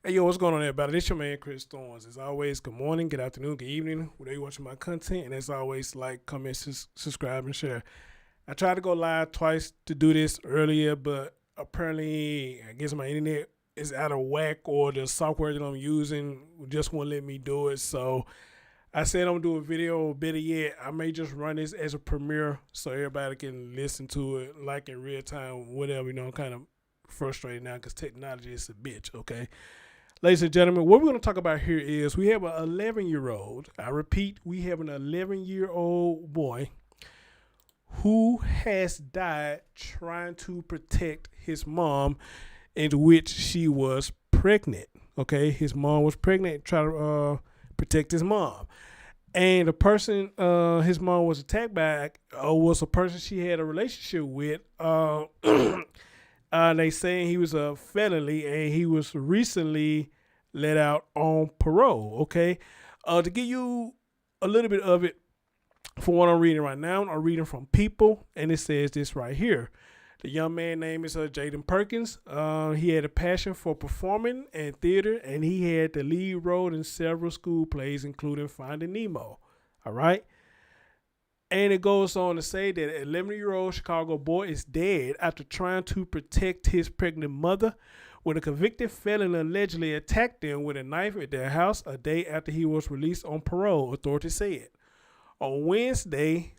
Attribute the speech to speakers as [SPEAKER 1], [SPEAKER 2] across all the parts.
[SPEAKER 1] Hey, yo, what's going on, everybody? This your man, Chris Thorns. As always, good morning, good afternoon, good evening, whenever you're watching my content. And as always, like, comment, subscribe, and share. I tried to go live twice to do this earlier, but apparently, I guess my internet is out of whack, or the software that I'm using just won't let me do it. So I said I'm gonna do a video, or better yet, I may just run this as a premiere so everybody can listen to it like in real time, whatever. I'm kind of frustrated now because technology is a bitch, okay? Ladies and gentlemen, what we're going to talk about here is we have an 11-year-old. I repeat, we have an 11-year-old boy who has died trying to protect his mom, in which she was pregnant. Okay, his mom was pregnant, trying to protect his mom. And the person his mom was attacked by was a person she had a relationship with. They saying he was a felony and he was recently let out on parole. Okay, to give you a little bit of it for what I'm reading right now, I'm reading from People, and it says this right here. The young man's name is Jayden Perkins. He had a passion for performing and theater, and he had the lead role in several school plays, including Finding Nemo. All right. And it goes on to say that an 11-year-old Chicago boy is dead after trying to protect his pregnant mother when a convicted felon allegedly attacked them with a knife at their house a day after he was released on parole, authorities said. On Wednesday,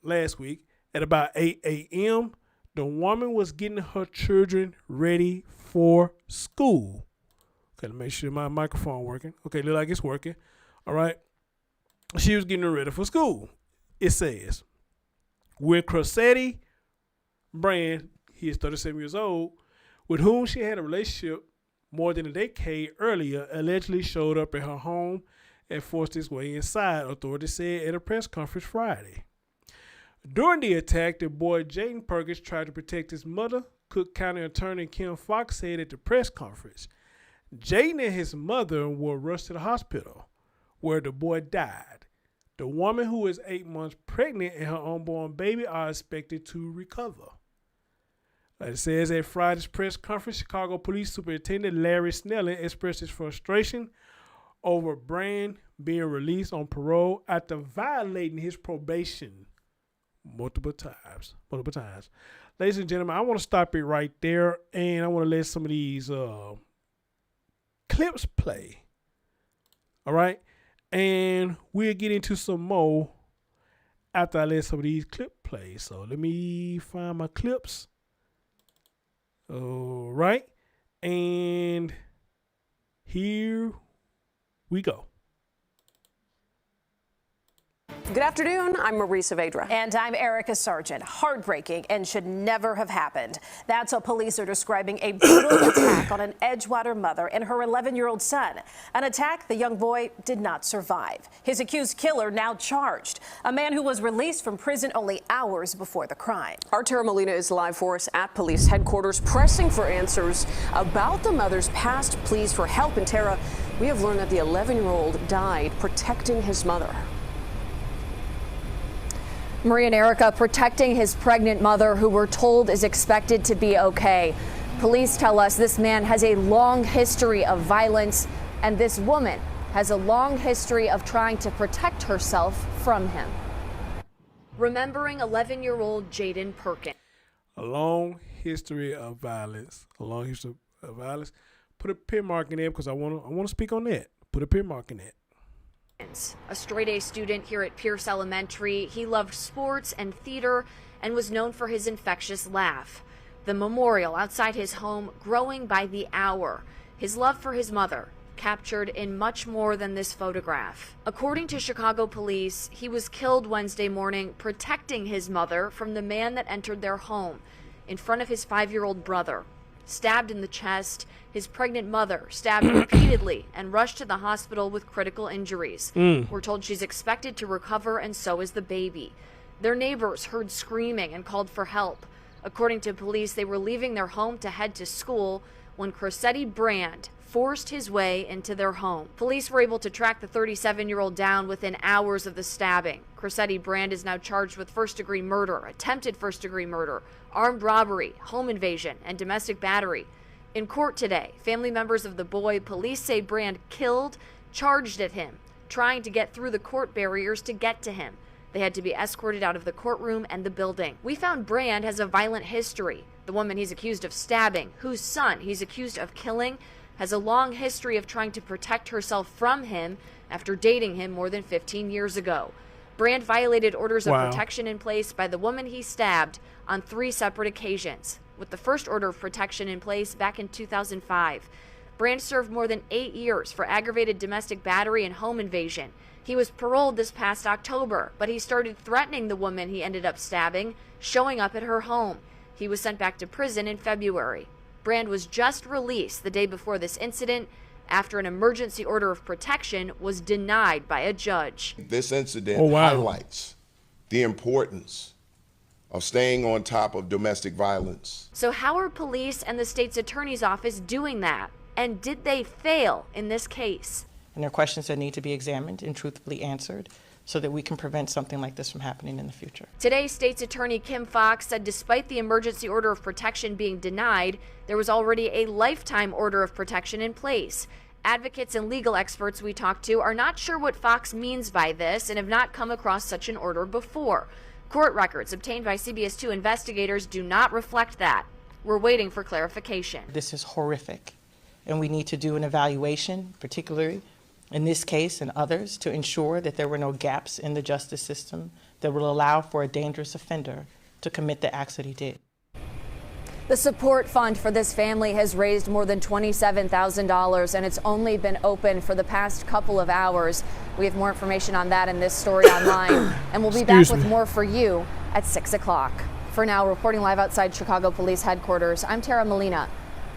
[SPEAKER 1] last week, at about 8 a.m., the woman was getting her children ready for school. Okay, let me make sure my microphone working. Okay, look like it's working. All right. She was getting ready for school. It says, when Crosetti Brand, he is 37 years old, with whom she had a relationship more than a decade earlier, allegedly showed up at her home and forced his way inside, authorities said at a press conference Friday. During the attack, the boy Jayden Perkins tried to protect his mother, Cook County Attorney Kim Foxx said at the press conference. Jayden and his mother were rushed to the hospital, where the boy died. The woman, who is 8 months pregnant, and her unborn baby are expected to recover. Like it says at Friday's press conference, Chicago Police Superintendent Larry Snelling expressed his frustration over Brand being released on parole after violating his probation multiple times. Ladies and gentlemen, I want to stop it right there, and I want to let some of these clips play. All right? And we'll get into some more after I let some of these clips play. So let me find my clips. All right. And here we go.
[SPEAKER 2] Good afternoon. I'm Marie Saavedra.
[SPEAKER 3] And I'm Erica Sargent. Heartbreaking and should never have happened. That's what police are describing a brutal attack on an Edgewater mother and her 11-year-old son. An attack the young boy did not survive. His accused killer now charged. A man who was released from prison only hours before the crime.
[SPEAKER 2] Our Tara Molina is live for us at police headquarters, pressing for answers about the mother's past pleas for help. And Tara, we have learned that the 11-year-old died protecting his mother.
[SPEAKER 4] Marie and Erica, protecting his pregnant mother, who we're told is expected to be okay. Police tell us this man has a long history of violence, and this woman has a long history of trying to protect herself from him. Remembering 11-year-old Jayden Perkins.
[SPEAKER 1] A long history of violence. Put a pin mark in there because I want to speak on that. Put a pin mark in that.
[SPEAKER 4] A straight-A student here at Pierce Elementary, he loved sports and theater and was known for his infectious laugh. The memorial outside his home growing by the hour. His love for his mother captured in much more than this photograph. According to Chicago police, he was killed Wednesday morning protecting his mother from the man that entered their home in front of his 5-year-old brother. Stabbed in the chest, his pregnant mother stabbed repeatedly and rushed to the hospital with critical injuries. We're told she's expected to recover, and so is the baby. Their neighbors heard screaming and called for help. According to police, they were leaving their home to head to school when Crosetti Brand forced his way into their home. Police were able to track the 37-year-old down within hours of the stabbing. Crosetti Brand is now charged with first-degree murder, attempted first-degree murder, armed robbery, home invasion, and domestic battery. In court today, family members of the boy police say Brand killed charged at him, trying to get through the court barriers to get to him. They had to be escorted out of the courtroom and the building. We found Brand has a violent history. The woman he's accused of stabbing, whose son he's accused of killing, has a long history of trying to protect herself from him after dating him more than 15 years ago. Brand violated orders of protection in place by the woman he stabbed on 3 separate occasions, with the first order of protection in place back in 2005. Brand served more than 8 years for aggravated domestic battery and home invasion. He was paroled this past October, but he started threatening the woman he ended up stabbing, showing up at her home. He was sent back to prison in February. Brand was just released the day before this incident after an emergency order of protection was denied by a judge.
[SPEAKER 5] This incident highlights the importance of staying on top of domestic violence.
[SPEAKER 4] So how are police and the state's attorney's office doing that? And did they fail in this case?
[SPEAKER 6] And there are questions that need to be examined and truthfully answered so that we can prevent something like this from happening in the future.
[SPEAKER 4] Today, State's Attorney Kim Foxx said despite the emergency order of protection being denied, there was already a lifetime order of protection in place. Advocates and legal experts we talked to are not sure what Foxx means by this and have not come across such an order before. Court records obtained by CBS 2 investigators do not reflect that. We're waiting for clarification.
[SPEAKER 6] This is horrific, and we need to do an evaluation, particularly in this case and others, to ensure that there were no gaps in the justice system that will allow for a dangerous offender to commit the acts that he did.
[SPEAKER 7] The support fund for this family has raised more than $27,000, and it's only been open for the past couple of hours. We have more information on that in this story online, and we'll be back with more for you at 6 o'clock. For now, reporting live outside Chicago Police Headquarters, I'm Tara Molina,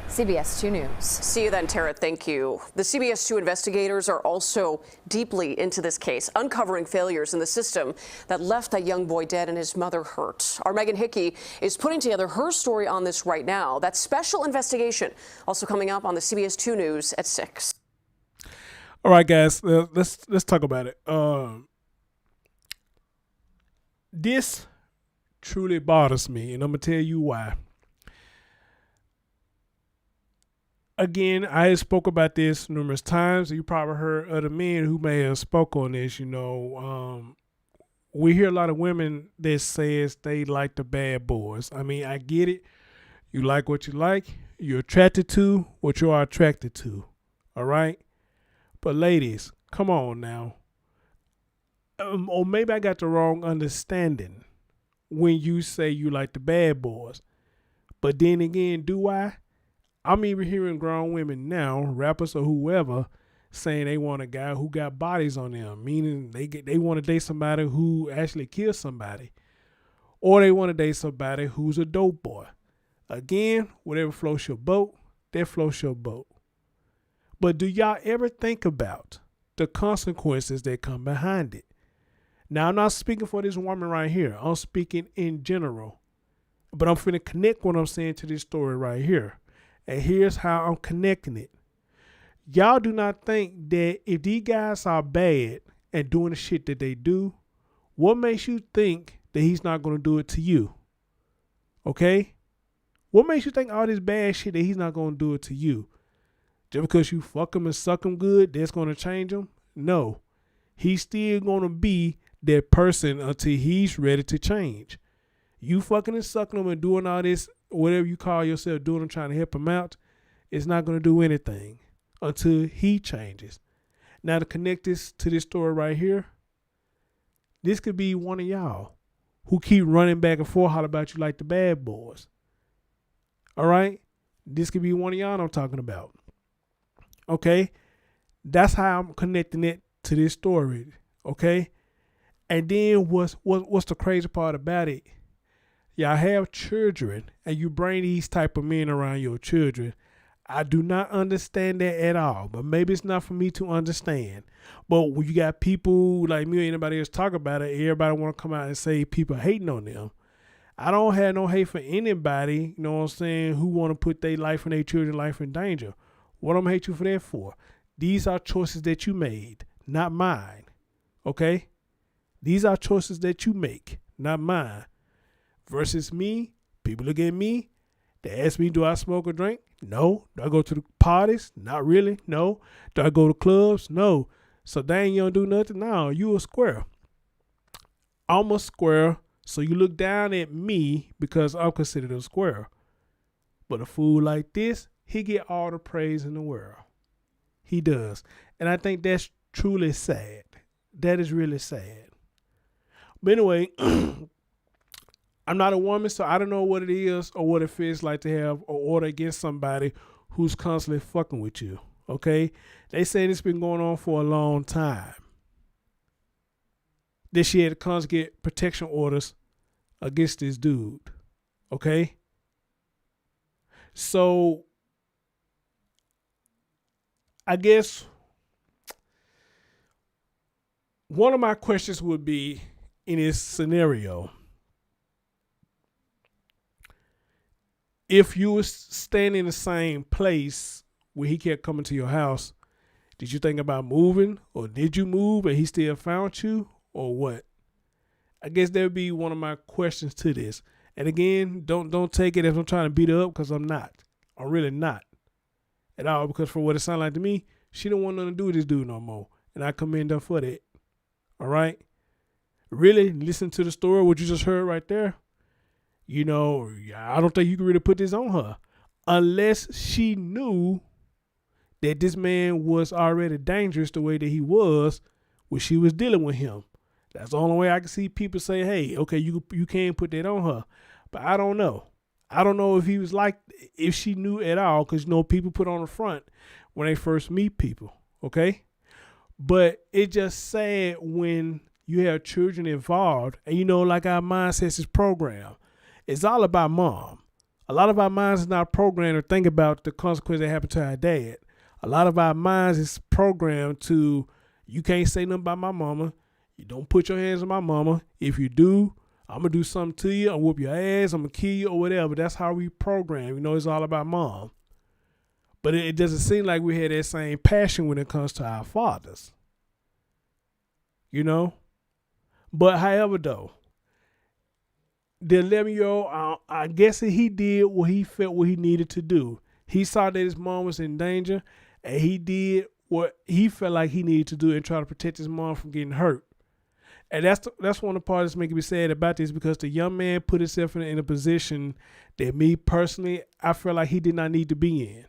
[SPEAKER 7] CBS 2 News.
[SPEAKER 2] See you then, Tara. Thank you. The CBS 2 investigators are also deeply into this case, uncovering failures in the system that left that young boy dead and his mother hurt. Our Megan Hickey is putting together her story on this right now. That special investigation also coming up on the CBS 2 News at 6.
[SPEAKER 1] All right, guys, let's talk about it. This truly bothers me, and I'm gonna tell you why. Again, I had spoke about this numerous times. You probably heard other men who may have spoke on this. We hear a lot of women that says they like the bad boys. I mean, I get it. You like what you like. You're attracted to what you are attracted to. All right? But ladies, come on now. Or maybe I got the wrong understanding when you say you like the bad boys. But then again, do I? I'm even hearing grown women now, rappers or whoever, saying they want a guy who got bodies on them, meaning they want to date somebody who actually killed somebody, or they want to date somebody who's a dope boy. Again, whatever floats your boat, that floats your boat. But do y'all ever think about the consequences that come behind it? Now, I'm not speaking for this woman right here. I'm speaking in general. But I'm finna connect what I'm saying to this story right here. And here's how I'm connecting it. Y'all do not think that if these guys are bad and doing the shit that they do, what makes you think that he's not going to do it to you? Okay? What makes you think all this bad shit that he's not going to do it to you? Just because you fuck him and suck him good, that's going to change him? No. He's still going to be that person until he's ready to change. You fucking and sucking him and doing all this, whatever you call yourself doing and trying to help him out, it's not going to do anything until he changes. Now, to connect this to this story right here, this could be one of y'all who keep running back and forth holler about you like the bad boys. All right? This could be one of y'all I'm talking about. Okay? That's how I'm connecting it to this story. Okay? And then what's the crazy part about it? Y'all have children and you bring these type of men around your children. I do not understand that at all, but maybe it's not for me to understand. But when you got people like me or anybody else talk about it, everybody want to come out and say people hating on them. I don't have no hate for anybody, you know what I'm saying, who want to put their life and their children's life in danger. What I'm hate you for that for? These are choices that you made, not mine. Okay? These are choices that you make, not mine. Versus me, people look at me They ask me, do I smoke or drink? No. Do I go to the parties? Not really. No. Do I go to clubs? No. So dang, you don't do nothing? No, you a square. I'm a square, so you look down at me because I'm considered a square. But a fool like this, he get all the praise in the world. He does. And I think that's truly sad. That is really sad. But anyway, I'm not a woman, so I don't know what it is or what it feels like to have an order against somebody who's constantly fucking with you. Okay? They say it's been going on for a long time. That she had to constantly get protection orders against this dude. Okay? So, I guess one of my questions would be, in this scenario, if you were standing in the same place where he kept coming to your house, did you think about moving, or did you move and he still found you, or what? I guess that would be one of my questions to this. And again, don't take it as I'm trying to beat her up, because I'm not. I'm really not at all, because for what it sounded like to me, she don't want nothing to do with this dude no more, and I commend her for that. All right? Really, listen to the story, what you just heard right there. You know, I don't think you can really put this on her unless she knew that this man was already dangerous the way that he was when she was dealing with him. That's the only way I can see people say, hey, okay, you can't put that on her. But I don't know. I don't know if he was like, if she knew at all, because, you know, people put on the front when they first meet people, okay? But it's just sad when you have children involved, and, you know, like our mindsets is programmed. It's all about mom. A lot of our minds is not programmed to think about the consequences that happened to our dad. A lot of our minds is programmed to, you can't say nothing about my mama. You don't put your hands on my mama. If you do, I'm going to do something to you. I'll whoop your ass. I'm going to kill you or whatever. That's how we program. You know, it's all about mom. But it doesn't seem like we had that same passion when it comes to our fathers. You know? But however, though, the 11-year-old, I guess he did what he felt what he needed to do. He saw that his mom was in danger, and he did what he felt like he needed to do and try to protect his mom from getting hurt. And that's one of the parts that's making me sad about this, because the young man put himself in a position that me personally, I feel like he did not need to be in.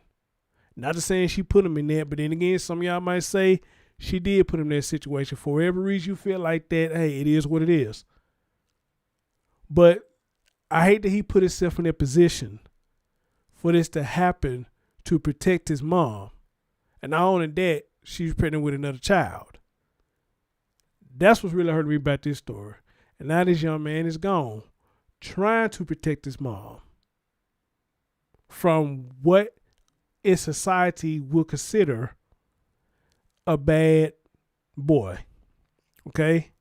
[SPEAKER 1] Not to saying she put him in that, but then again, some of y'all might say she did put him in that situation. For every reason you feel like that, hey, it is what it is. But I hate that he put himself in that position for this to happen to protect his mom. And not only that, she's pregnant with another child. That's what's really hurt me about this story. And now this young man is gone, trying to protect his mom from what in society will consider a bad boy. Okay?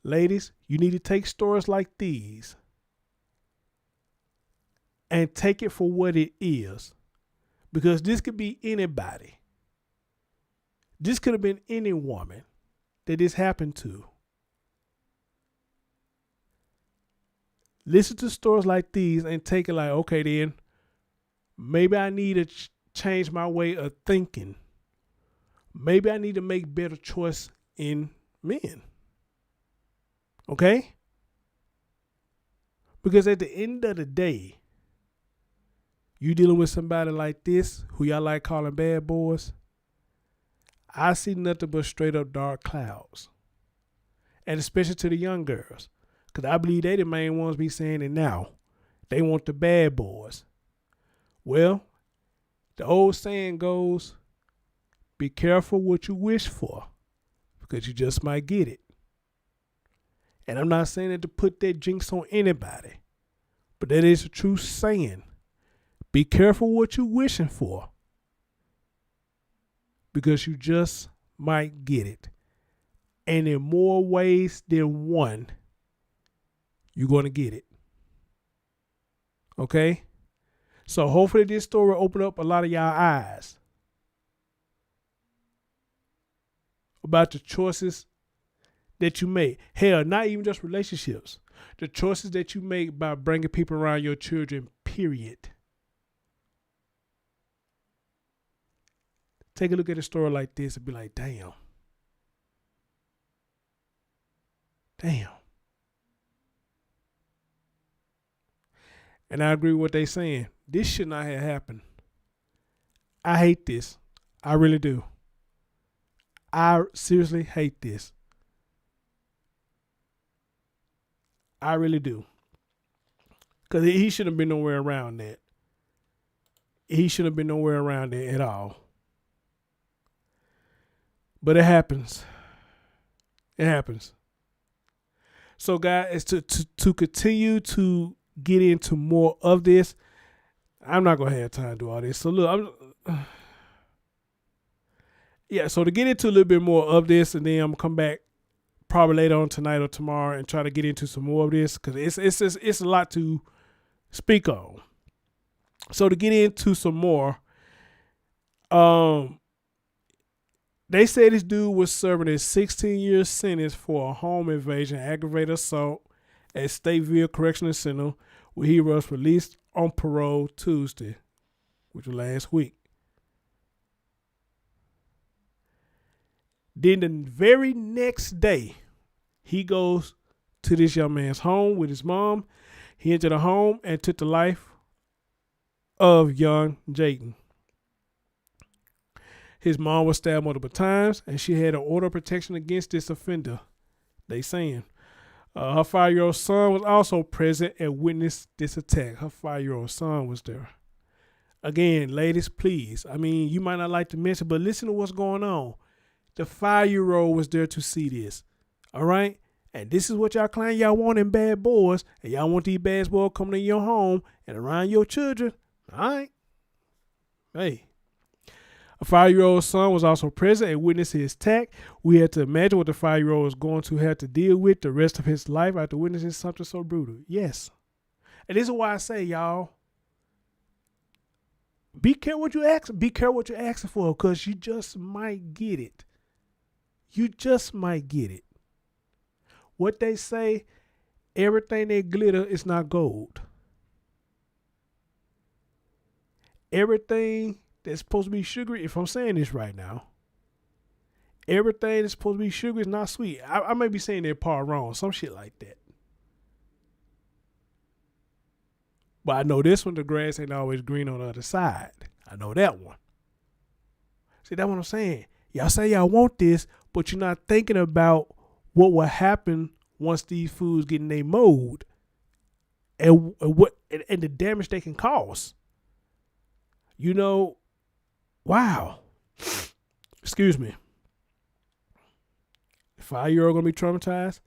[SPEAKER 1] Ladies, you need to take stories like these and take it for what it is. Because this could be anybody. This could have been any woman that this happened to. Listen to stories like these and take it like, okay, then maybe I need to change my way of thinking. Maybe I need to make better choice in men. Okay? Because at the end of the day, you dealing with somebody like this, who y'all like calling bad boys, I see nothing but straight up dark clouds. And especially to the young girls. Because I believe they the main ones be saying it now. They want the bad boys. Well, the old saying goes, be careful what you wish for, because you just might get it. And I'm not saying that to put that jinx on anybody, but that is a true saying. Be careful what you're wishing for, because you just might get it. And in more ways than one, you're going to get it. Okay? So hopefully this story will open up a lot of y'all eyes about the choices that you make. Hell, not even just relationships. The choices that you make by bringing people around your children, period. take a look at a story like this and be like, damn. And I agree with what they're saying. This should not have happened. I hate this. I really do. I seriously hate this. I really do. Because he shouldn't have been nowhere around that. He shouldn't have been nowhere around that at all. But it happens. It happens. So, guys, to continue to get into more of this, I'm not going to have time to do all this. So, look, so to get into a little bit more of this, and then I'm going to come back probably later on tonight or tomorrow and try to get into some more of this, because it's a lot to speak on. So to get into some more, they say this dude was serving a 16-year sentence for a home invasion, aggravated assault at Stateville Correctional Center, where he was released on parole Tuesday, which was last week. Then the very next day, he goes to this young man's home with his mom. He entered the home and took the life of young Jayden. His mom was stabbed multiple times, and she had an order of protection against this offender, they saying. Her 5-year-old son was also present and witnessed this attack. Her 5-year-old son was there. Again, ladies, please. I mean, you might not like to mention, but listen to what's going on. The 5-year-old was there to see this. All right? And this is what y'all claim y'all want in bad boys. And y'all want these bad boys coming in your home and around your children. All right? Hey. A 5-year-old son was also present and witnessed his attack. We had to imagine what the 5-year-old was going to have to deal with the rest of his life after witnessing something so brutal. Yes. And this is why I say, y'all, be careful what you ask. Be careful what you're asking for, because you just might get it. You just might get it. What they say, everything that glitter is not gold. Everything that's supposed to be sugary, if I'm saying this right now, everything that's supposed to be sugary is not sweet. I may be saying that part wrong, some shit like that. But I know this one, the grass ain't always green on the other side. I know that one. See, that's what I'm saying. Y'all say y'all want this, but you're not thinking about what will happen once these foods get in their mold and the damage they can cause. You know, wow. Excuse me. The 5-year-old gonna be traumatized.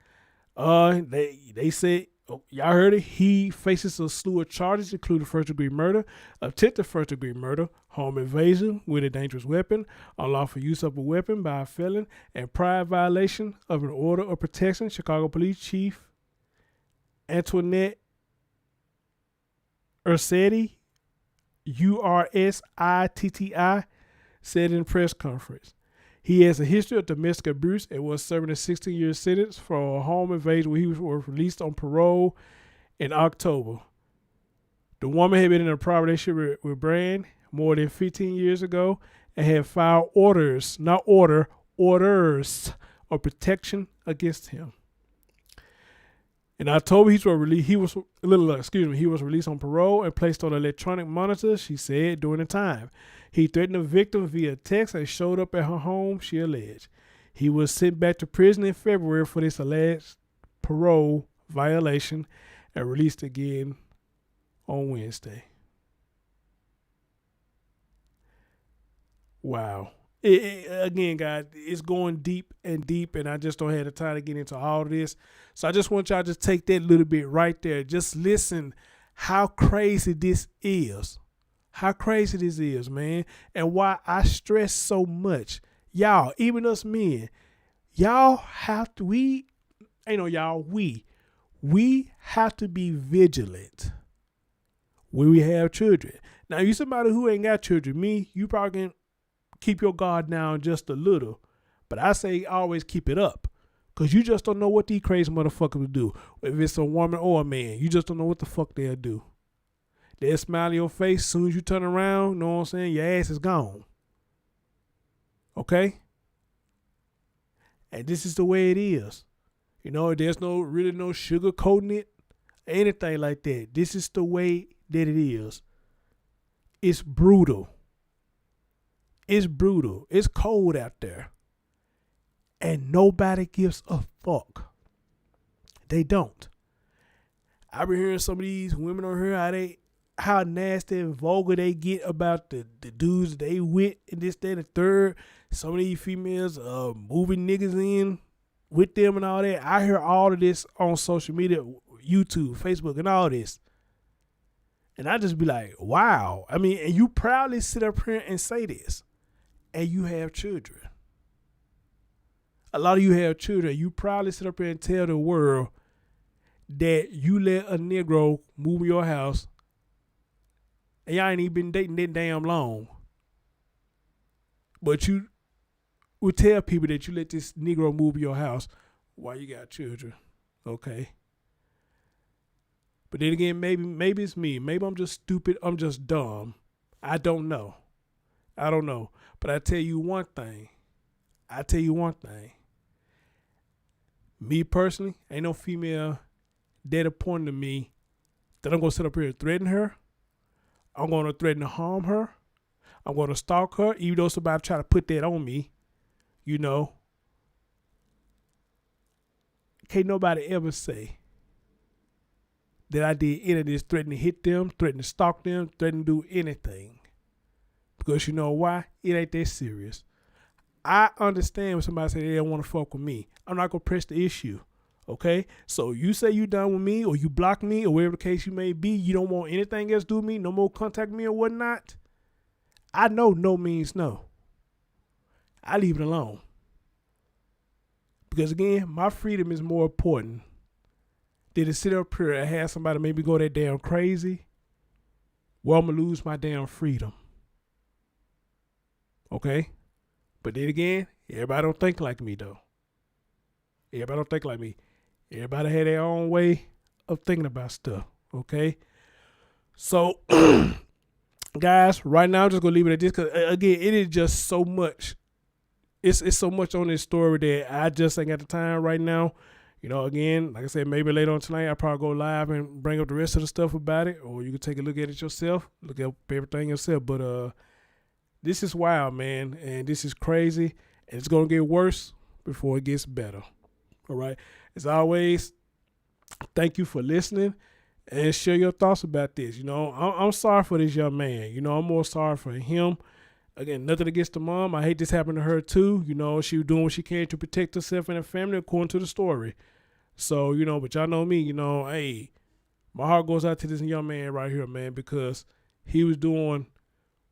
[SPEAKER 1] They said, y'all heard it. He faces a slew of charges, including first-degree murder, attempted first-degree murder, home invasion with a dangerous weapon, unlawful use of a weapon by a felon, and prior violation of an order of protection. Chicago Police Chief Antoinette Ursetti, Ursitti, said in a press conference. He has a history of domestic abuse and was serving a 16-year sentence for a home invasion where he was released on parole in October. The woman had been in a prior relationship with Brand more than 15 years ago and had filed orders of protection against him. In October, he was released on parole and placed on electronic monitors, she said, during the time. He threatened the victim via text and showed up at her home, she alleged. He was sent back to prison in February for this alleged parole violation and released again on Wednesday. Wow. Again, guys, it's going deep, and I just don't have the time to get into all of this. So I just want y'all to just take that little bit right there. Just listen how crazy this is. How crazy this is, man. And why I stress so much. Y'all, even us men, y'all have to, we have to be vigilant when we have children. Now, you somebody who ain't got children, me, you probably can keep your guard down just a little. But I say always keep it up. Because you just don't know what these crazy motherfuckers will do. If it's a woman or a man, you just don't know what the fuck they'll do. They'll smile in your face as soon as you turn around, you know what I'm saying? Your ass is gone. Okay? And this is the way it is. You know, there's really no sugarcoating it, anything like that. This is the way that it is. It's brutal. It's brutal. It's cold out there. And nobody gives a fuck. They don't. I've been hearing some of these women on here, how nasty and vulgar they get about the dudes they with and this, that, and the third. Some of these females moving niggas in with them and all that. I hear all of this on social media, YouTube, Facebook, and all this. And I just be like, wow. I mean, and you proudly sit up here and say this. And you have children. A lot of you have children. You proudly sit up here and tell the world that you let a Negro move in your house and y'all ain't even been dating that damn long. But you would tell people that you let this Negro move in your house while you got children. Okay. But then again, maybe it's me. Maybe I'm just stupid. I'm just dumb. I don't know. But I tell you one thing. Me personally, ain't no female that appointed to me that I'm going to sit up here and threaten her. I'm going to threaten to harm her. I'm going to stalk her, even though somebody try to put that on me. You know. Can't nobody ever say that I did any of this, threaten to hit them, threaten to stalk them, threaten to do anything. Because you know why? It ain't that serious. I understand when somebody say they don't want to fuck with me. I'm not going to press the issue. Okay? So you say you done with me or you block me or whatever the case you may be, you don't want anything else to do with me, no more contact me or whatnot. I know no means no. I leave it alone. Because again, my freedom is more important than to sit up here and have somebody maybe go that damn crazy. Well, I'm going to lose my damn freedom. Okay? But then again, everybody don't think like me though. Everybody had their own way of thinking about stuff. Okay? So, guys, right now I'm just going to leave it at this because, again, it is just so much. It's so much on this story that I just ain't got the time right now. You know, again, like I said, maybe later on tonight I'll probably go live and bring up the rest of the stuff about it, or you can take a look at it yourself, look at everything yourself. But this is wild, man, and this is crazy, and it's going to get worse before it gets better. All right? As always, thank you for listening, and share your thoughts about this. You know, I'm sorry for this young man. You know, I'm more sorry for him. Again, nothing against the mom. I hate this happened to her too. You know, she was doing what she can to protect herself and her family according to the story. So, you know, but y'all know me, you know, hey, my heart goes out to this young man right here, man, because he was doing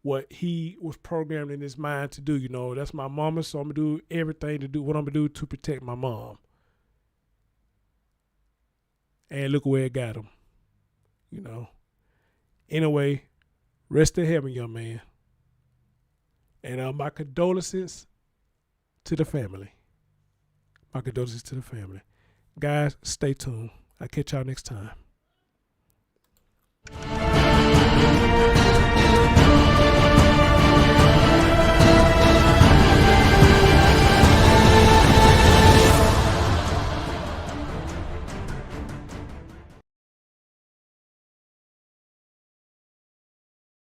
[SPEAKER 1] what he was programmed in his mind to do. You know, that's my mama, so I'm going to do everything to do what I'm going to do to protect my mom. And look where it got him, you know. Anyway, rest in heaven, young man. And my condolences to the family. Guys, stay tuned. I'll catch y'all next time.